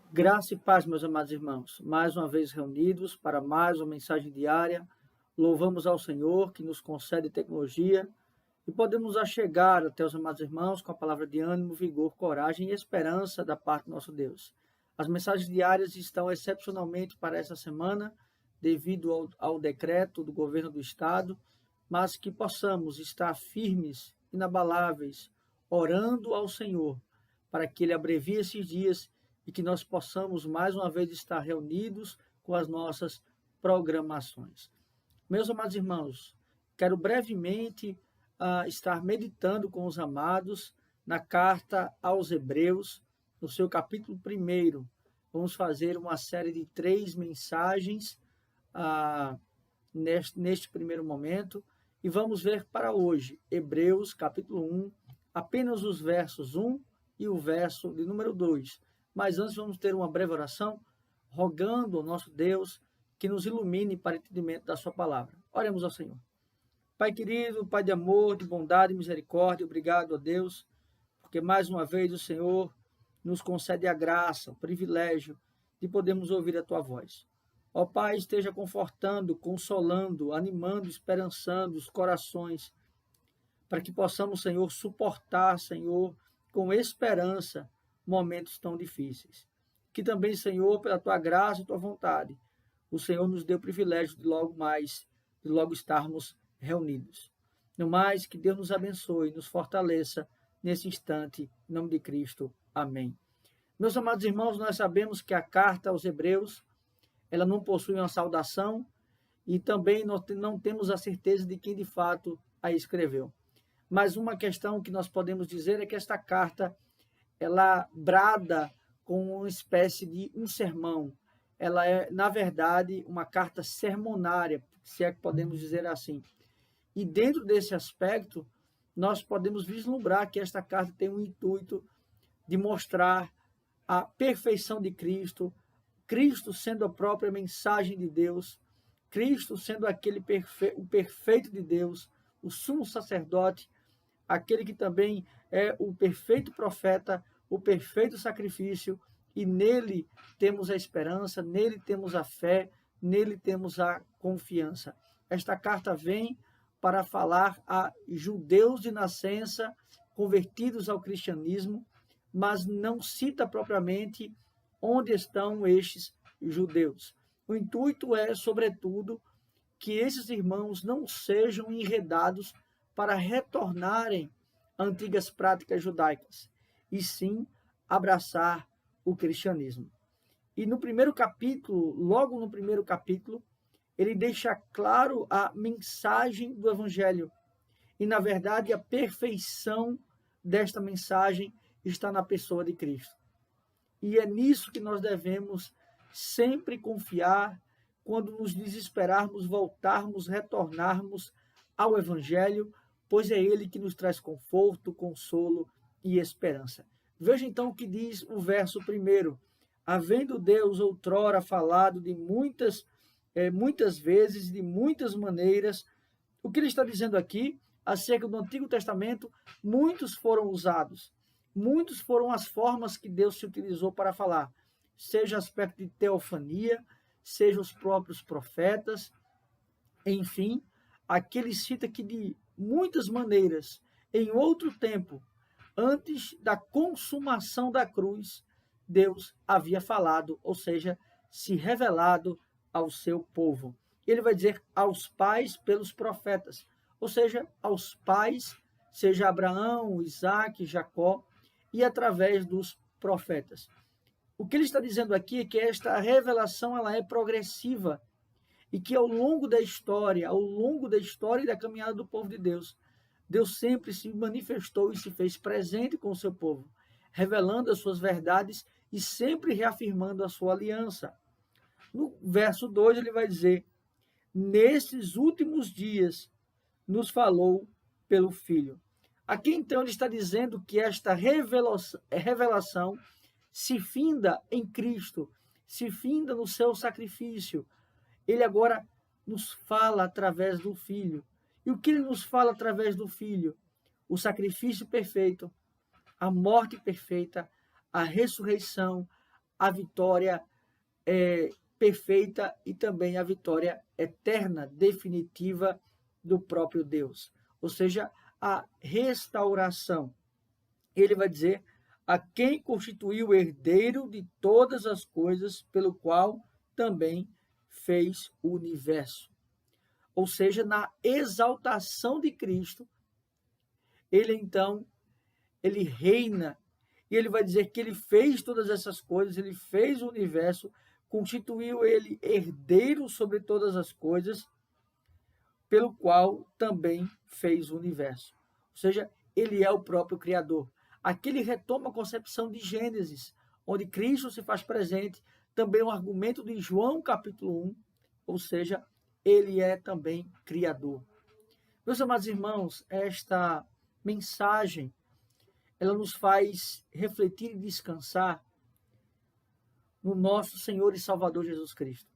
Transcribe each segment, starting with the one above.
Graça e paz, meus amados irmãos, mais uma vez reunidos para mais uma mensagem diária. Louvamos ao Senhor que nos concede tecnologia e podemos achegar até os amados irmãos com a palavra de ânimo, vigor, coragem e esperança da parte do nosso Deus. As mensagens diárias estão excepcionalmente para essa semana, devido ao decreto do governo do Estado, mas que possamos estar firmes, inabaláveis, orando ao Senhor, para que Ele abrevie esses dias e que nós possamos mais uma vez estar reunidos com as nossas programações. Meus amados irmãos, quero brevemente estar meditando com os amados na carta aos Hebreus, no seu capítulo 1. Vamos fazer uma série de 3 mensagens neste primeiro momento e vamos ver para hoje Hebreus capítulo 1, apenas os versos 1 e o verso de número 2. Mas antes vamos ter uma breve oração, rogando ao nosso Deus que nos ilumine para o entendimento da sua palavra. Oremos ao Senhor. Pai querido, Pai de amor, de bondade e misericórdia, obrigado a Deus, porque mais uma vez o Senhor nos concede a graça, o privilégio de podermos ouvir a tua voz. Ó Pai, esteja confortando, consolando, animando, esperançando os corações, para que possamos, Senhor, suportar, Senhor, com esperança, momentos tão difíceis. Que também, Senhor, pela tua graça e tua vontade, o Senhor nos dê o privilégio de logo estarmos reunidos. No mais, que Deus nos abençoe e nos fortaleça nesse instante, em nome de Cristo. Amém. Meus amados irmãos, nós sabemos que a carta aos Hebreus, ela não possui uma saudação e também nós não temos a certeza de quem de fato a escreveu. Mas uma questão que nós podemos dizer é que esta carta ela brada com uma espécie de um sermão. Ela é, na verdade, uma carta sermonária, se é que podemos dizer assim. E dentro desse aspecto, nós podemos vislumbrar que esta carta tem o intuito de mostrar a perfeição de Cristo, Cristo sendo a própria mensagem de Deus, Cristo sendo o perfeito de Deus, o sumo sacerdote, aquele que também é o perfeito profeta, o perfeito sacrifício, e nele temos a esperança, nele temos a fé, nele temos a confiança. Esta carta vem para falar a judeus de nascença convertidos ao cristianismo, mas não cita propriamente onde estão estes judeus. O intuito é, sobretudo, que esses irmãos não sejam enredados para retornarem a antigas práticas judaicas, e sim abraçar o cristianismo. E no primeiro capítulo, logo no primeiro capítulo, ele deixa claro a mensagem do Evangelho. E, na verdade, a perfeição desta mensagem está na pessoa de Cristo. E é nisso que nós devemos sempre confiar quando nos desesperarmos, voltarmos, retornarmos ao Evangelho, pois é ele que nos traz conforto, consolo e esperança. Veja então o que diz o verso 1. Havendo Deus outrora falado de muitas vezes, de muitas maneiras, o que ele está dizendo aqui, acerca do Antigo Testamento, muitos foram usados, muitos foram as formas que Deus se utilizou para falar, seja aspecto de teofania, seja os próprios profetas, enfim, aqui ele cita que de muitas maneiras, em outro tempo, antes da consumação da cruz, Deus havia falado, ou seja, se revelado ao seu povo. Ele vai dizer aos pais pelos profetas, ou seja, aos pais, seja Abraão, Isaac, Jacó, e através dos profetas. O que ele está dizendo aqui é que esta revelação ela é progressiva e que ao longo da história e da caminhada do povo de Deus, Deus sempre se manifestou e se fez presente com o seu povo, revelando as suas verdades e sempre reafirmando a sua aliança. No verso 2 ele vai dizer, nesses últimos dias nos falou pelo Filho. Aqui então ele está dizendo que esta revelação se finda em Cristo, se finda no seu sacrifício. Ele agora nos fala através do Filho. E o que ele nos fala através do Filho? O sacrifício perfeito, a morte perfeita, a ressurreição, a vitória perfeita e também a vitória eterna, definitiva do próprio Deus. Ou seja, a restauração. Ele vai dizer a quem constituiu o herdeiro de todas as coisas, pelo qual também fez o universo. Ou seja, na exaltação de Cristo, ele então, ele reina, e ele vai dizer que ele fez todas essas coisas, ele fez o universo, constituiu ele herdeiro sobre todas as coisas, pelo qual também fez o universo. Ou seja, ele é o próprio Criador. Aqui ele retoma a concepção de Gênesis, onde Cristo se faz presente, também o argumento de João capítulo 1, ou seja, ele é também Criador. Meus amados irmãos, esta mensagem, ela nos faz refletir e descansar no nosso Senhor e Salvador Jesus Cristo.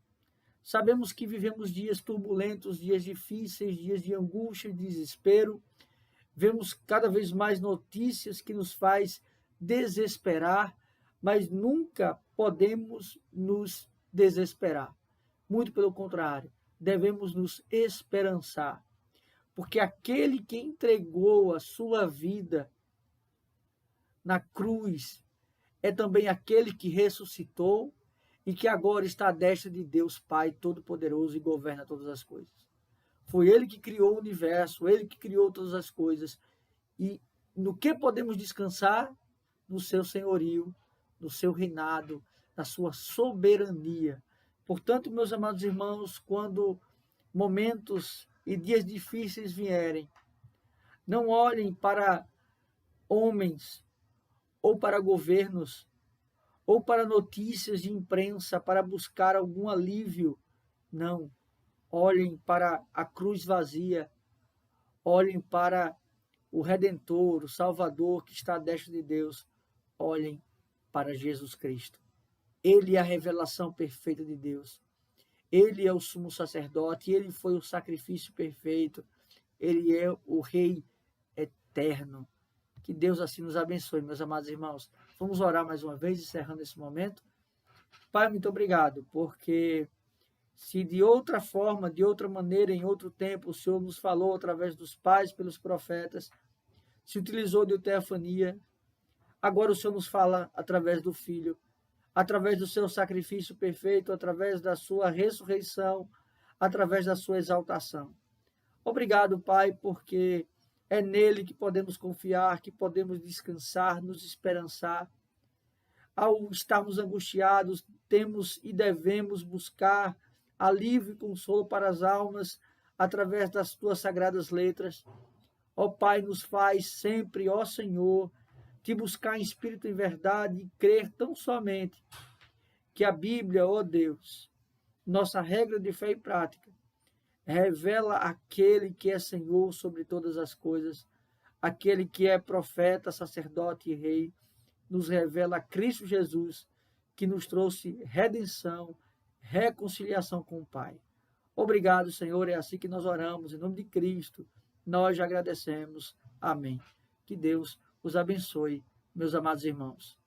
Sabemos que vivemos dias turbulentos, dias difíceis, dias de angústia e desespero. Vemos cada vez mais notícias que nos faz desesperar, mas nunca podemos nos desesperar. Muito pelo contrário, devemos nos esperançar, porque aquele que entregou a sua vida na cruz é também aquele que ressuscitou e que agora está à destra de Deus Pai Todo-Poderoso e governa todas as coisas. Foi ele que criou o universo, ele que criou todas as coisas. E no que podemos descansar? No seu senhorio, no seu reinado, na sua soberania. Portanto, meus amados irmãos, quando momentos e dias difíceis vierem, não olhem para homens ou para governos ou para notícias de imprensa para buscar algum alívio. Não. Olhem para a cruz vazia, olhem para o Redentor, o Salvador que está à destra de Deus, olhem para Jesus Cristo. Ele é a revelação perfeita de Deus. Ele é o sumo sacerdote, ele foi o sacrifício perfeito, ele é o Rei eterno. Que Deus assim nos abençoe, meus amados irmãos. Vamos orar mais uma vez, encerrando esse momento. Pai, muito obrigado, porque se de outra forma, de outra maneira, em outro tempo, o Senhor nos falou através dos pais, pelos profetas, se utilizou de teofania, agora o Senhor nos fala através do Filho, através do seu sacrifício perfeito, através da sua ressurreição, através da sua exaltação. Obrigado, Pai, porque é nele que podemos confiar, que podemos descansar, nos esperançar. Ao estarmos angustiados, temos e devemos buscar alívio e consolo para as almas através das tuas sagradas letras. Ó Pai, nos faz sempre, ó Senhor, te buscar em espírito e verdade e crer tão somente que a Bíblia, ó Deus, nossa regra de fé e prática, revela aquele que é Senhor sobre todas as coisas, aquele que é profeta, sacerdote e rei, nos revela Cristo Jesus, que nos trouxe redenção, reconciliação com o Pai. Obrigado, Senhor, é assim que nós oramos, em nome de Cristo, nós já agradecemos. Amém. Que Deus os abençoe, meus amados irmãos.